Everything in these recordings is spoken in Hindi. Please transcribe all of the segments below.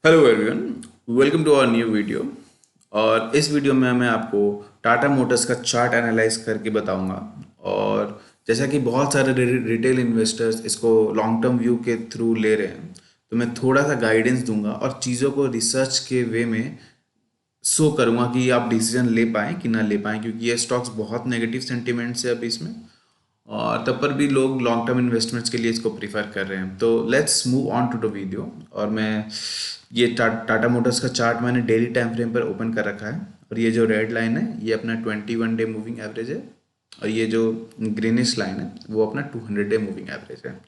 Hello everyone, welcome to our new video. और इस वीडियो में मैं आपको टाटा मोटर्स का चार्ट एनालाइज करके बताऊंगा। और जैसा कि बहुत सारे रिटेल इन्वेस्टर्स इसको लॉन्ग टर्म व्यू के थ्रू ले रहे हैं, तो मैं थोड़ा सा गाइडेंस दूंगा और चीज़ों को रिसर्च के वे में शो करूंगा कि आप डिसीजन ले पाएँ कि ना ले पाएँ, क्योंकि ये स्टॉक्स बहुत नेगेटिव सेंटिमेंट्स है अभी इसमें। और तब पर भी लोग लॉन्ग टर्म इन्वेस्टमेंट्स के लिए इसको प्रीफर कर रहे हैं। तो let's move on to the video. और मैं ये टाटा मोटर्स का चार्ट मैंने डेली टाइम फ्रेम पर ओपन कर रखा है। और ये जो रेड लाइन है ये अपना 21 डे मूविंग एवरेज है। और ये जो ग्रीनिश लाइन है वो अपना 200 डे मूविंग एवरेज है।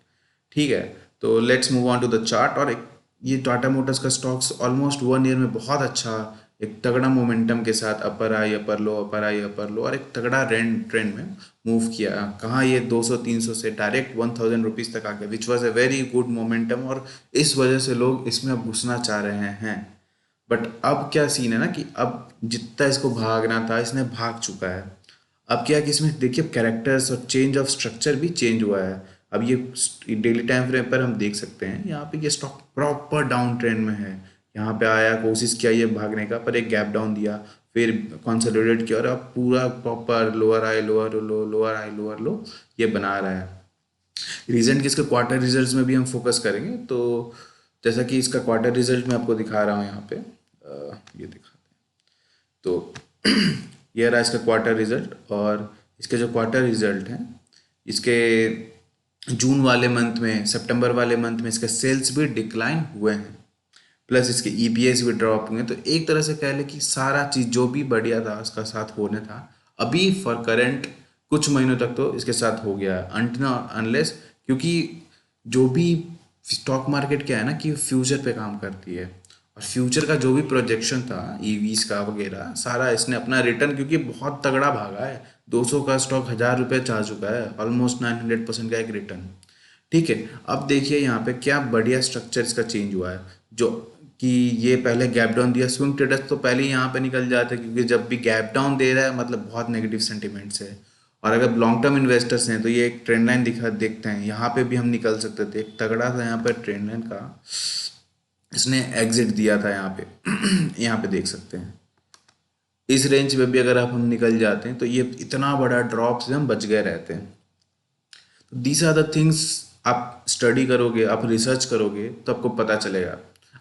ठीक है, तो let's move on to the chart. और ये टाटा मोटर्स का स्टॉक्स ऑलमोस्ट 1 ईयर में बहुत अच्छा एक तगड़ा मोमेंटम के साथ अपर आई अपर लो अपर आई अपर लो और एक तगड़ा ट्रेंड में मूव किया। कहाँ ये 200-300 से डायरेक्ट 1000 रुपीज़ तक आ गया, which was a very good momentum. और इस वजह से लोग इसमें अब घुसना चाह रहे हैं। बट अब क्या सीन है ना कि अब जितना इसको भागना था इसने भाग चुका है। अब क्या है कि इसमें देखिए कैरेक्टर्स और चेंज ऑफ स्ट्रक्चर भी चेंज हुआ है। अब ये डेली टाइम फ्रेम पर हम देख सकते हैं, यहाँ पे ये स्टॉक प्रॉपर डाउन ट्रेंड में है। यहाँ पे आया, कोशिश किया ये भागने का, पर एक गैप डाउन दिया, फिर कंसोलिडेट किया और अब पूरा प्रॉपर लोअर आई लोअर लो लोअर आई लोअर लो ये बना रहा है। रिसेंट के इसके क्वार्टर रिजल्ट्स में भी हम फोकस करेंगे। तो जैसा कि इसका क्वार्टर रिजल्ट मैं आपको दिखा रहा हूँ यहाँ पे, ये दिखा, तो ये रहा इसका क्वार्टर रिजल्ट। और इसके जो क्वार्टर रिजल्ट हैं, इसके जून वाले मंथ में, सितंबर वाले मंथ में इसके सेल्स भी डिक्लाइन हुए हैं, प्लस इसके ईपीएस भी ड्रॉप हुए हैं। तो एक तरह से कह लें कि सारा चीज़ जो भी बढ़िया था उसका साथ होने था, अभी फॉर करंट कुछ महीनों तक तो इसके साथ हो गया है, अनटिल अनलेस, क्योंकि जो भी स्टॉक मार्केट क्या है ना कि फ्यूचर पे काम करती है। और फ्यूचर का जो भी प्रोजेक्शन था ईवीज का वगैरह सारा इसने अपना रिटर्न, क्योंकि बहुत तगड़ा भागा है, 200 का स्टॉक 1000 रुपये जा चुका है, ऑलमोस्ट 900% का एक रिटर्न। ठीक है, अब देखिए यहाँ पे क्या बढ़िया स्ट्रक्चर इसका चेंज हुआ है। जो कि ये पहले गैप डाउन दिया, स्विंग ट्रेडर्स तो पहले ही यहाँ पे निकल जाते हैं, क्योंकि जब भी गैप डाउन दे रहा है मतलब बहुत नेगेटिव सेंटिमेंट्स है। और अगर लॉन्ग टर्म इन्वेस्टर्स हैं तो ये एक ट्रेंड लाइन दिखा देखते हैं, यहाँ पे भी हम निकल सकते थे, एक तगड़ा सा यहाँ पर ट्रेंड लाइन का इसने एग्जिट दिया था यहाँ पे यहाँ पे देख सकते हैं। इस रेंज में भी अगर आप हम निकल जाते हैं तो ये इतना बड़ा ड्रॉप से हम बच गए रहते हैं। तो दीज आर द थिंग्स, आप स्टडी करोगे, आप रिसर्च करोगे तो आपको पता चलेगा।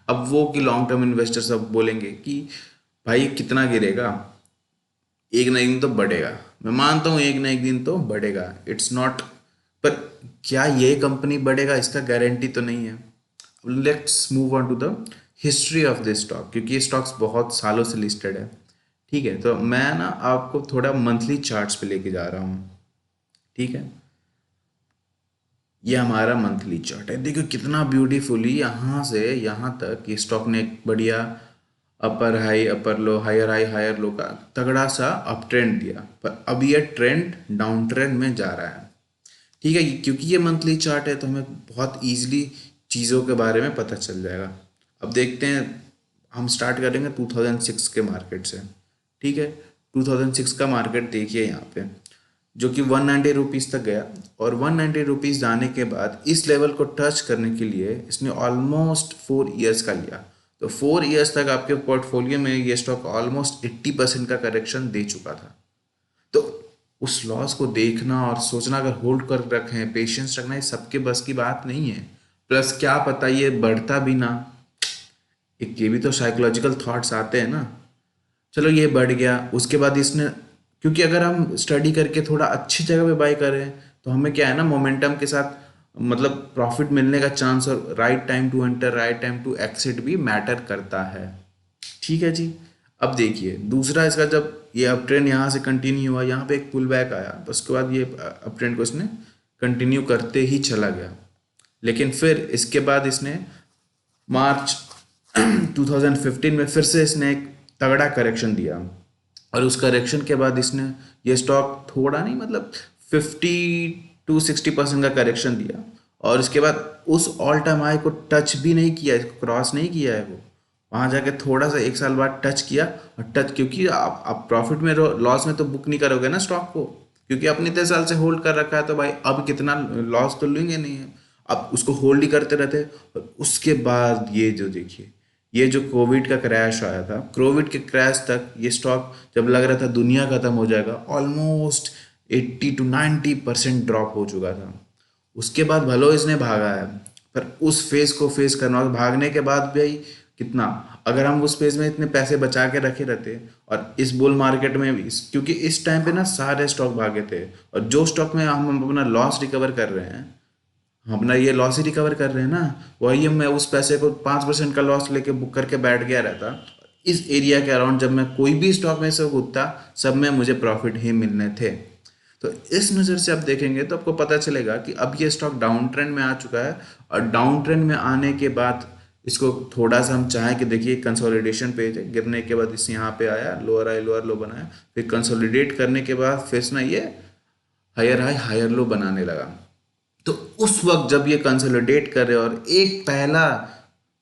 अब वो कि लॉन्ग टर्म इन्वेस्टर सब बोलेंगे कि भाई कितना गिरेगा, एक ना एक दिन तो बढ़ेगा। मैं मानता हूँ एक ना एक दिन तो बढ़ेगा, इट्स नॉट, पर क्या ये कंपनी बढ़ेगा इसका गारंटी तो नहीं है। Let's move on to the history of this stock, क्योंकि ये स्टॉक्स बहुत सालों से लिस्टेड है। ठीक है, तो मैं ना आपको थोड़ा मंथली चार्ट्स पे लेके जा रहा हूँ। ठीक है, ये हमारा मंथली चार्ट है, देखो कितना ब्यूटीफुली यहाँ से यहाँ तक ये स्टॉक ने एक बढ़िया upper high upper low higher high higher low का तगड़ा सा अप ट्रेंड दिया, पर अब ये ट्रेंड डाउन ट्रेंड में जा रहा है। ठीक है, क्योंकि ये मंथली चार्ट है तो हमें बहुत ईजिली चीज़ों के बारे में पता चल जाएगा। अब देखते हैं, हम स्टार्ट करेंगे 2006 के मार्केट से। ठीक है, 2006 का मार्केट देखिए यहाँ पे, जो कि 190 रुपीज़ तक गया। और 190 रुपीज़ जाने के बाद इस लेवल को टच करने के लिए इसने ऑलमोस्ट 4 ईयर्स का लिया। तो 4 ईयर्स तक आपके पोर्टफोलियो में ये स्टॉक ऑलमोस्ट 80% का करेक्शन दे चुका था। तो उस लॉस को देखना और सोचना, अगर होल्ड कर रखें, पेशेंस रखना, ये सबके बस की बात नहीं है। प्लस क्या पता ये बढ़ता भी ना, एक ये भी तो साइकोलॉजिकल थॉट्स आते हैं ना। चलो ये बढ़ गया, उसके बाद इसने, क्योंकि अगर हम स्टडी करके थोड़ा अच्छी जगह पे बाई करें तो हमें क्या है ना, मोमेंटम के साथ मतलब प्रॉफिट मिलने का चांस और right time to enter right time to exit भी मैटर करता है। ठीक है जी। अब देखिए दूसरा इसका, जब ये अप ट्रेंड यहाँ से कंटिन्यू हुआ, यहाँ पे एक पुल बैक आया, उसके बाद ये अप ट्रेंड को इसने कंटिन्यू करते ही चला गया। लेकिन फिर इसके बाद इसने मार्च 2015 में फिर से इसने एक तगड़ा करेक्शन दिया। और उस करेक्शन के बाद इसने ये स्टॉक थोड़ा नहीं मतलब 50-60% का करेक्शन दिया। और इसके बाद उस ऑल टाइम हाई को टच भी नहीं किया, इसको क्रॉस नहीं किया है वो, वहाँ जाके थोड़ा सा 1 साल बाद टच किया। और टच, क्योंकि आप प्रॉफिट में लॉस में तो बुक नहीं करोगे ना स्टॉक को, क्योंकि अपने इतने साल से होल्ड कर रखा है, तो भाई अब कितना लॉस तो लेंगे नहीं है, अब उसको होल्ड ही करते रहते। और उसके बाद ये जो देखिए ये जो कोविड का क्रैश आया था, कोविड के क्रैश तक ये स्टॉक जब लग रहा था दुनिया खत्म हो जाएगा, ऑलमोस्ट 80 to 90% ड्रॉप हो चुका था। उसके बाद भलो इसने भागा है, पर उस फेज को फेस करना, और भागने के बाद भी कितना, अगर हम उस फेज में इतने पैसे बचा के रखे रहते और इस बुल मार्केट में भी, क्योंकि इस टाइम पे ना सारे स्टॉक भागे थे, और जो स्टॉक में हम अपना लॉस रिकवर कर रहे हैं, हम अपना ये लॉस ही रिकवर कर रहे हैं ना, वही मैं उस पैसे को 5% का लॉस लेके बुक करके बैठ गया रहता, इस एरिया के अराउंड जब मैं कोई भी स्टॉक में से कूदता, सब में मुझे प्रॉफिट ही मिलने थे। तो इस नज़र से आप देखेंगे तो आपको पता चलेगा कि अब ये स्टॉक डाउन ट्रेंड में आ चुका है, और डाउन ट्रेंड में आने के बाद इसको थोड़ा सा हम चाहें कि देखिए कंसोलिडेशन पेज है, गिरने के बाद इस यहाँ पे आया, लोअर हाई लोअर लो बनाया, फिर कंसोलिडेट करने के बाद फिर ना ये हायर हाई हायर लो बनाने लगा। तो उस वक्त जब ये कंसोलिडेट कर रहे और एक पहला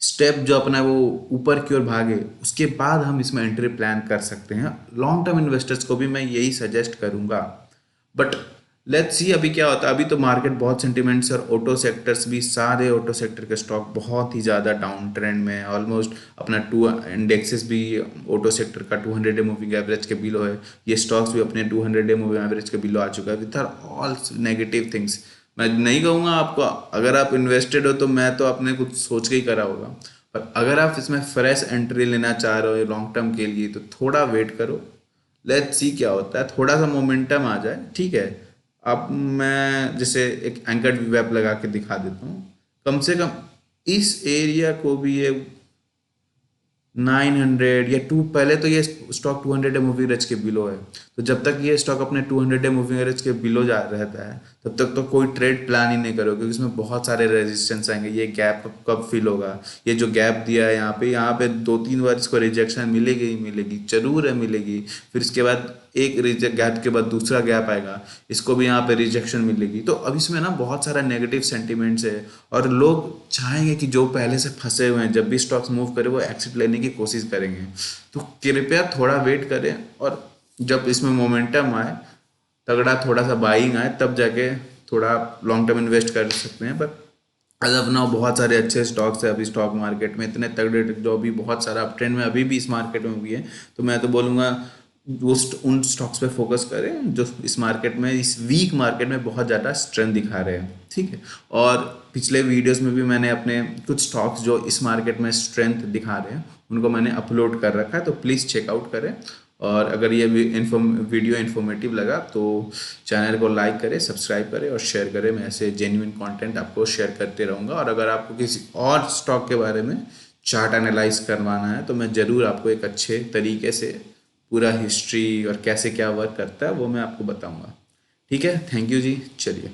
स्टेप जो अपना वो ऊपर की ओर भागे, उसके बाद हम इसमें एंट्री प्लान कर सकते हैं। लॉन्ग टर्म इन्वेस्टर्स को भी मैं यही सजेस्ट करूंगा। बट लेट्स सी अभी क्या होता है। अभी तो मार्केट बहुत सेंटिमेंट्स, और ऑटो सेक्टर्स भी, सारे ऑटो सेक्टर के स्टॉक बहुत ही ज़्यादा डाउन ट्रेंड में है। ऑलमोस्ट अपना टू इंडेक्सेस भी ऑटो सेक्टर का 200 डे मूविंग एवरेज के बिलो है, ये स्टॉक्स भी अपने 200 डे मूविंग एवरेज के बिलो आ चुका है, with our all negative things. मैं नहीं कहूँगा आपको, अगर आप इन्वेस्टेड हो तो मैं तो अपने कुछ सोच के ही करा होगा, पर अगर आप इसमें फ्रेश एंट्री लेना चाह रहे हो लॉन्ग टर्म के लिए, तो थोड़ा वेट करो, लेट्स सी क्या होता है, थोड़ा सा मोमेंटम आ जाए, ठीक है। अब मैं जैसे एक एंकर्ड वेब लगा के दिखा देता हूँ, कम से कम इस एरिया को भी ये 900 या टू, पहले तो ये स्टॉक 200 डे मूविंग एवरेज के बिलो है, तो जब तक ये स्टॉक अपने 200 डे मूविंग एवरेज के बिलो जा रहता है, तब तक तो कोई ट्रेड प्लान ही नहीं करो, क्योंकि इसमें बहुत सारे रेजिस्टेंस आएंगे। ये गैप कब फिल होगा, ये जो गैप दिया है यहाँ पे 2-3 बार इसको रिजेक्शन मिलेगी ही मिलेगी, जरूर है मिलेगी। फिर इसके बाद एक रिजेक्ट गैप के बाद दूसरा गैप आएगा, इसको भी यहाँ पे रिजेक्शन मिलेगी। तो अब इसमें ना बहुत सारा नेगेटिव सेंटिमेंट्स है, और लोग चाहेंगे कि जो पहले से फंसे हुए हैं, जब भी स्टॉक्स मूव करे वो एक्सिट लेने की कोशिश करेंगे। तो कृपया थोड़ा वेट करें, और जब इसमें मोमेंटम आए, तगड़ा थोड़ा सा बाइंग आए, तब जाके थोड़ा लॉन्ग टर्म इन्वेस्ट कर सकते हैं। पर एज ऑफ नाउ बहुत सारे अच्छे स्टॉक्स है अभी स्टॉक मार्केट में, इतने तगड़े, जो भी बहुत सारा अप ट्रेंड में अभी भी इस मार्केट में भी है। तो मैं तो बोलूँगा उन स्टॉक्स पे फोकस करें जो इस मार्केट में, इस वीक मार्केट में बहुत ज़्यादा स्ट्रेंथ दिखा रहे हैं, ठीक है। और पिछले वीडियोस में भी मैंने अपने कुछ स्टॉक्स जो इस मार्केट में स्ट्रेंथ दिखा रहे हैं उनको मैंने अपलोड कर रखा है, तो प्लीज़ चेकआउट करें। और अगर ये वीडियो इन्फॉर्मेटिव लगा तो चैनल को लाइक करें, सब्सक्राइब करें और शेयर करें। मैं ऐसे जेन्युइन कंटेंट आपको शेयर करते रहूँगा। और अगर आपको किसी और स्टॉक के बारे में चार्ट एनालाइज करवाना है तो मैं ज़रूर आपको एक अच्छे तरीके से पूरा हिस्ट्री और कैसे क्या वर्क करता है वो मैं आपको बताऊंगा, ठीक है। थैंक यू जी, चलिए।